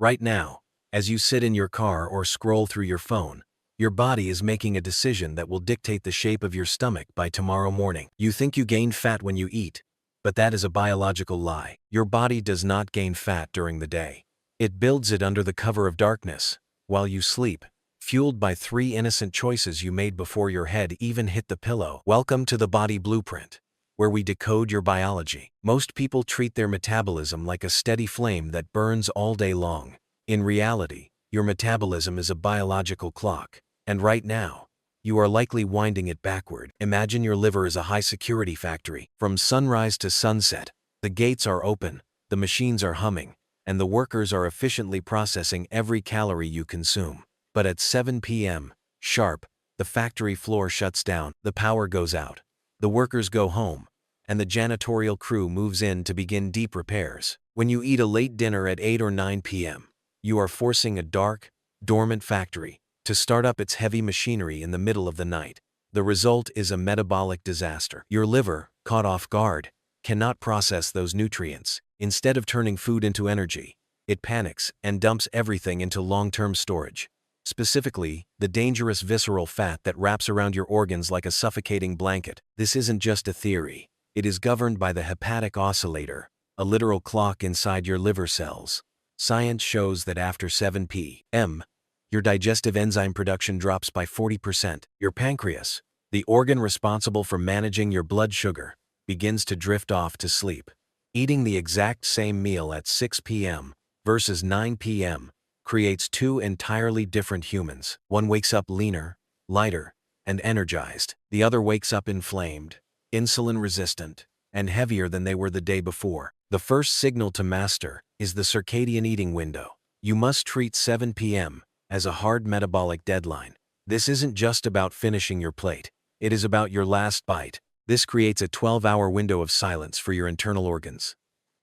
Right now, as you sit in your car or scroll through your phone, your body is making a decision that will dictate the shape of your stomach by tomorrow morning. You think you gain fat when you eat, but that is a biological lie. Your body does not gain fat during the day. It builds it under the cover of darkness, while you sleep, fueled by 3 innocent choices you made before your head even hit the pillow. Welcome to the Body Blueprint, where we decode your biology. Most people treat their metabolism like a steady flame that burns all day long. In reality, your metabolism is a biological clock, and right now, you are likely winding it backward. Imagine your liver is a high-security factory. From sunrise to sunset, the gates are open, the machines are humming, and the workers are efficiently processing every calorie you consume. But at 7 p.m. sharp, the factory floor shuts down, the power goes out, the workers go home, and the janitorial crew moves in to begin deep repairs. When you eat a late dinner at 8 or 9 p.m., you are forcing a dark, dormant factory to start up its heavy machinery in the middle of the night. The result is a metabolic disaster. Your liver, caught off guard, cannot process those nutrients. Instead of turning food into energy, it panics and dumps everything into long-term storage. Specifically, the dangerous visceral fat that wraps around your organs like a suffocating blanket. This isn't just a theory. It is governed by the hepatic oscillator, a literal clock inside your liver cells. Science shows that after 7 p.m., your digestive enzyme production drops by 40%. Your pancreas, the organ responsible for managing your blood sugar, begins to drift off to sleep. Eating the exact same meal at 6 p.m. versus 9 p.m. creates 2 entirely different humans. One wakes up leaner, lighter, and energized. The other wakes up inflamed, insulin-resistant, and heavier than they were the day before. The first signal to master is the circadian eating window. You must treat 7 p.m. as a hard metabolic deadline. This isn't just about finishing your plate. It is about your last bite. This creates a 12-hour window of silence for your internal organs.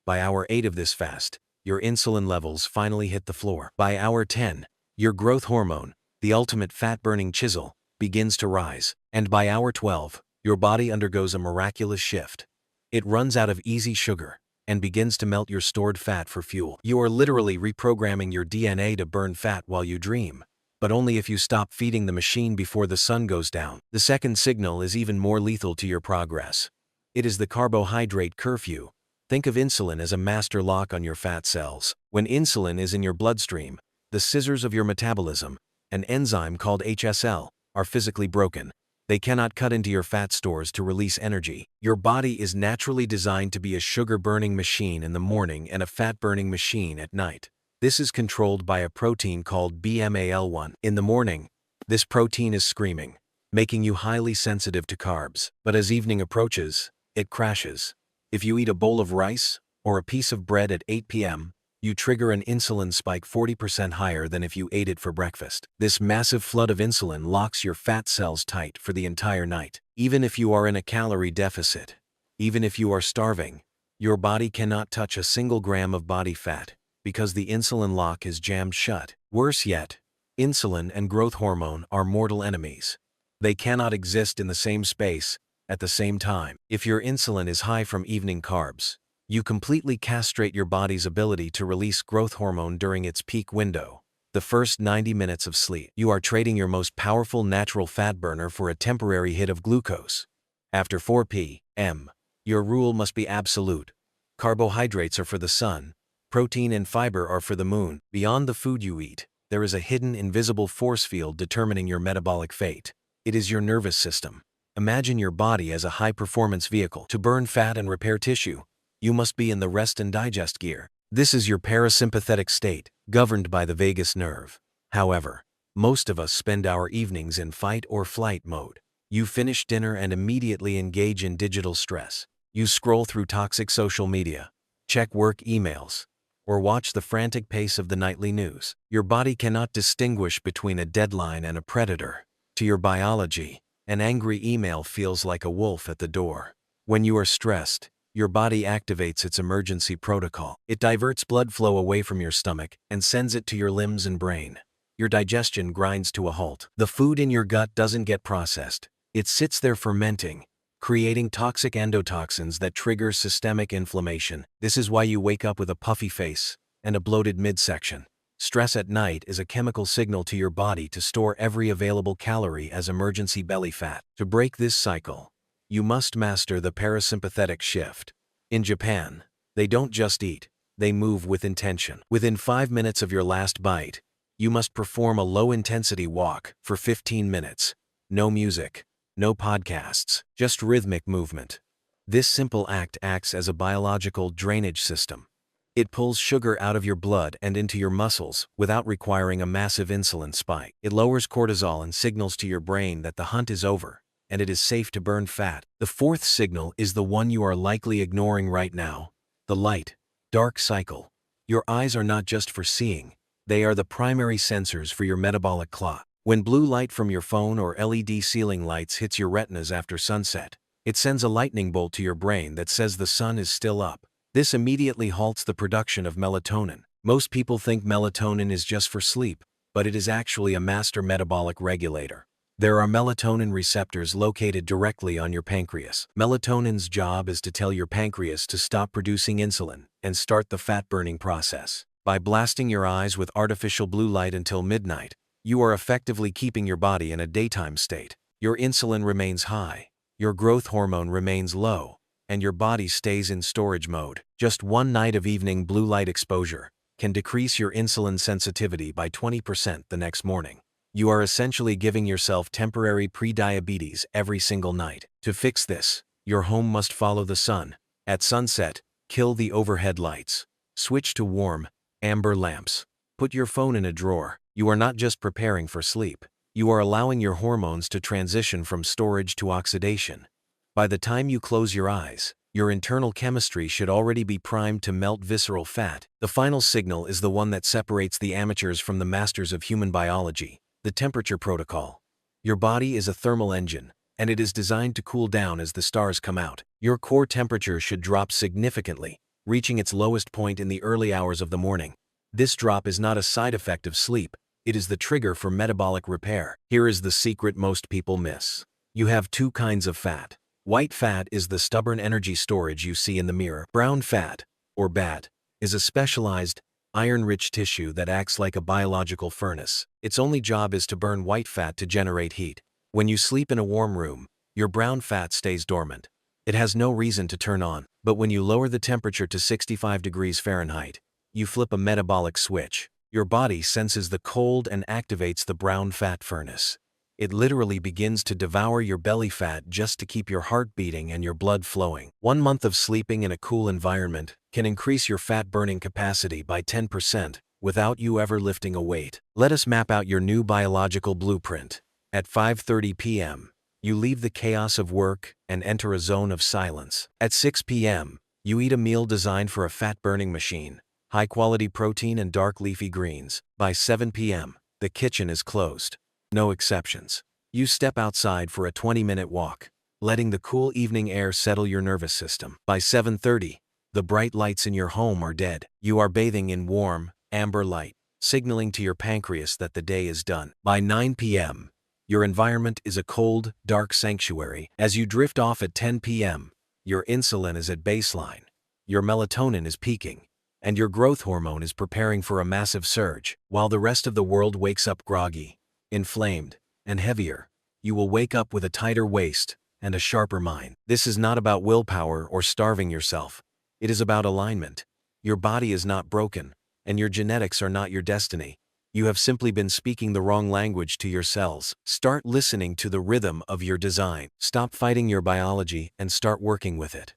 By hour 8 of this fast, your insulin levels finally hit the floor. By hour 10, your growth hormone, the ultimate fat-burning chisel, begins to rise. And by hour 12, your body undergoes a miraculous shift. It runs out of easy sugar and begins to melt your stored fat for fuel. You are literally reprogramming your DNA to burn fat while you dream, but only if you stop feeding the machine before the sun goes down. The second signal is even more lethal to your progress. It is the carbohydrate curfew. Think of insulin as a master lock on your fat cells. When insulin is in your bloodstream, the scissors of your metabolism, an enzyme called HSL, are physically broken. They cannot cut into your fat stores to release energy. Your body is naturally designed to be a sugar-burning machine in the morning and a fat-burning machine at night. This is controlled by a protein called BMAL1. In the morning, this protein is screaming, making you highly sensitive to carbs. But as evening approaches, it crashes. If you eat a bowl of rice or a piece of bread at 8 p.m., you trigger an insulin spike 40% higher than if you ate it for breakfast. This massive flood of insulin locks your fat cells tight for the entire night. Even if you are in a calorie deficit, even if you are starving, your body cannot touch a single gram of body fat because the insulin lock is jammed shut. Worse yet, insulin and growth hormone are mortal enemies. They cannot exist in the same space at the same time. If your insulin is high from evening carbs, you completely castrate your body's ability to release growth hormone during its peak window, the first 90 minutes of sleep. You are trading your most powerful natural fat burner for a temporary hit of glucose. After 4 p.m., your rule must be absolute. Carbohydrates are for the sun, protein and fiber are for the moon. Beyond the food you eat, there is a hidden invisible force field determining your metabolic fate. It is your nervous system. Imagine your body as a high-performance vehicle. To burn fat and repair tissue, you must be in the rest and digest gear. This is your parasympathetic state, governed by the vagus nerve. However, most of us spend our evenings in fight or flight mode. You finish dinner and immediately engage in digital stress. You scroll through toxic social media, check work emails, or watch the frantic pace of the nightly news. Your body cannot distinguish between a deadline and a predator. To your biology, an angry email feels like a wolf at the door. When you are stressed, your body activates its emergency protocol. It diverts blood flow away from your stomach and sends it to your limbs and brain. Your digestion grinds to a halt. The food in your gut doesn't get processed. It sits there fermenting, creating toxic endotoxins that trigger systemic inflammation. This is why you wake up with a puffy face and a bloated midsection. Stress at night is a chemical signal to your body to store every available calorie as emergency belly fat. To break this cycle, you must master the parasympathetic shift. In Japan, they don't just eat, they move with intention. Within 5 minutes of your last bite, you must perform a low-intensity walk for 15 minutes. No music, no podcasts, just rhythmic movement. This simple act acts as a biological drainage system. It pulls sugar out of your blood and into your muscles without requiring a massive insulin spike. It lowers cortisol and signals to your brain that the hunt is over, and it is safe to burn fat. The fourth signal is the one you are likely ignoring right now: the light, dark cycle. Your eyes are not just for seeing, they are the primary sensors for your metabolic clock. When blue light from your phone or LED ceiling lights hits your retinas after sunset, it sends a lightning bolt to your brain that says the sun is still up. This immediately halts the production of melatonin. Most people think melatonin is just for sleep, but it is actually a master metabolic regulator. There are melatonin receptors located directly on your pancreas. Melatonin's job is to tell your pancreas to stop producing insulin and start the fat-burning process. By blasting your eyes with artificial blue light until midnight, you are effectively keeping your body in a daytime state. Your insulin remains high, your growth hormone remains low, and your body stays in storage mode. Just one night of evening blue light exposure can decrease your insulin sensitivity by 20% the next morning. You are essentially giving yourself temporary pre-diabetes every single night. To fix this, your home must follow the sun. At sunset, kill the overhead lights. Switch to warm, amber lamps. Put your phone in a drawer. You are not just preparing for sleep. You are allowing your hormones to transition from storage to oxidation. By the time you close your eyes, your internal chemistry should already be primed to melt visceral fat. The final signal is the one that separates the amateurs from the masters of human biology: the temperature protocol. Your body is a thermal engine, and it is designed to cool down as the stars come out. Your core temperature should drop significantly, reaching its lowest point in the early hours of the morning. This drop is not a side effect of sleep, it is the trigger for metabolic repair. Here is the secret most people miss. You have two kinds of fat. White fat is the stubborn energy storage you see in the mirror. Brown fat, or BAT, is a specialized, iron-rich tissue that acts like a biological furnace. Its only job is to burn white fat to generate heat. When you sleep in a warm room, your brown fat stays dormant. It has no reason to turn on. But when you lower the temperature to 65 degrees Fahrenheit, you flip a metabolic switch. Your body senses the cold and activates the brown fat furnace. It literally begins to devour your belly fat just to keep your heart beating and your blood flowing. 1 month of sleeping in a cool environment can increase your fat-burning capacity by 10% without you ever lifting a weight. Let us map out your new biological blueprint. At 5:30 p.m., you leave the chaos of work and enter a zone of silence. At 6 p.m., you eat a meal designed for a fat-burning machine: high-quality protein and dark leafy greens. By 7 p.m., the kitchen is closed. No exceptions. You step outside for a 20-minute walk, letting the cool evening air settle your nervous system. By 7:30, the bright lights in your home are dead. You are bathing in warm, amber light, signaling to your pancreas that the day is done. By 9 p.m., your environment is a cold, dark sanctuary. As you drift off at 10 p.m., your insulin is at baseline, your melatonin is peaking, and your growth hormone is preparing for a massive surge. While the rest of the world wakes up groggy, inflamed, and heavier, you will wake up with a tighter waist and a sharper mind. This is not about willpower or starving yourself. It is about alignment. Your body is not broken, and your genetics are not your destiny. You have simply been speaking the wrong language to your cells. Start listening to the rhythm of your design. Stop fighting your biology and start working with it.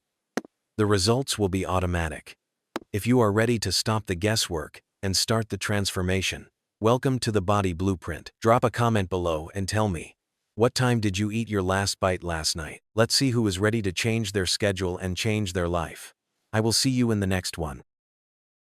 The results will be automatic. If you are ready to stop the guesswork and start the transformation, welcome to the Body Blueprint. Drop a comment below and tell me, what time did you eat your last bite last night? Let's see who is ready to change their schedule and change their life. I will see you in the next one.